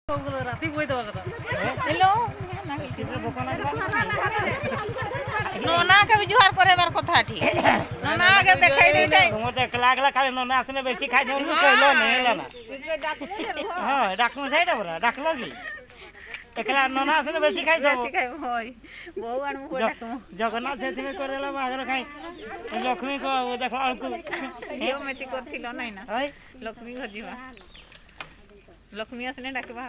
রাতি বই দেওয়া কথা हेलो नोना के भी जुहार करे बार कथा ठीक नोना आगे देखाई नहीं दे तुम देखला एकला खाली नोना असने बेसी खाइ देउ कहलो नहीं होला ना हां डाकनु छै डबरा डाकलो की एकला नोना असने बेसी खाइ देउ बेसी खाइ होय बहु आन मु डाकमु जगन्नाथ सेति में करेला बागर खाइ लक्ष्मी को देखला अलकु जियो मेति करथिलो नै ना हय लक्ष्मी घर जीवा लक्ष्मी असने डाकबा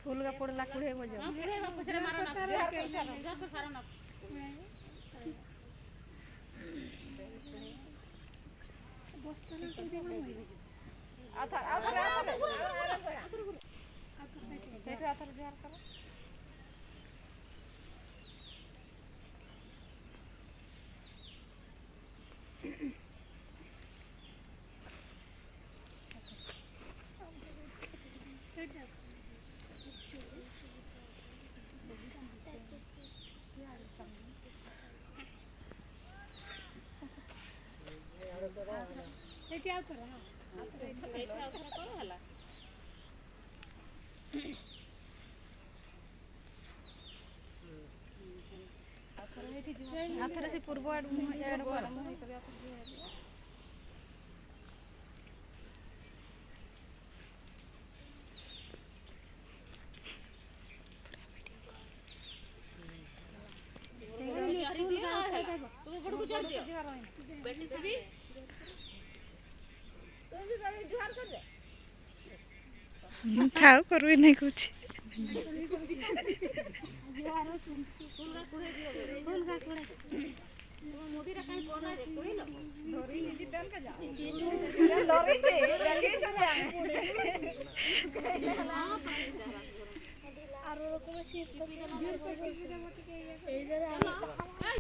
फूल का पड़ला कुड़े बजे पछरे मारो ना सारो ना एटी आउ करो हां एटी आउ करो हला आथरे से पूर्व आड़ एड कर तुम बड़ को जोड़ दियो बेटी से भी तुम भी भाभी जुहार कर दे खाओ करबे नहीं कुछ जुहार हो फूल का कुड़े दियो फूल का कुड़े मोदी रा काई कोना रे कोइलो धोरी नी देन का जा लरी छे देखि चले आरो रकम से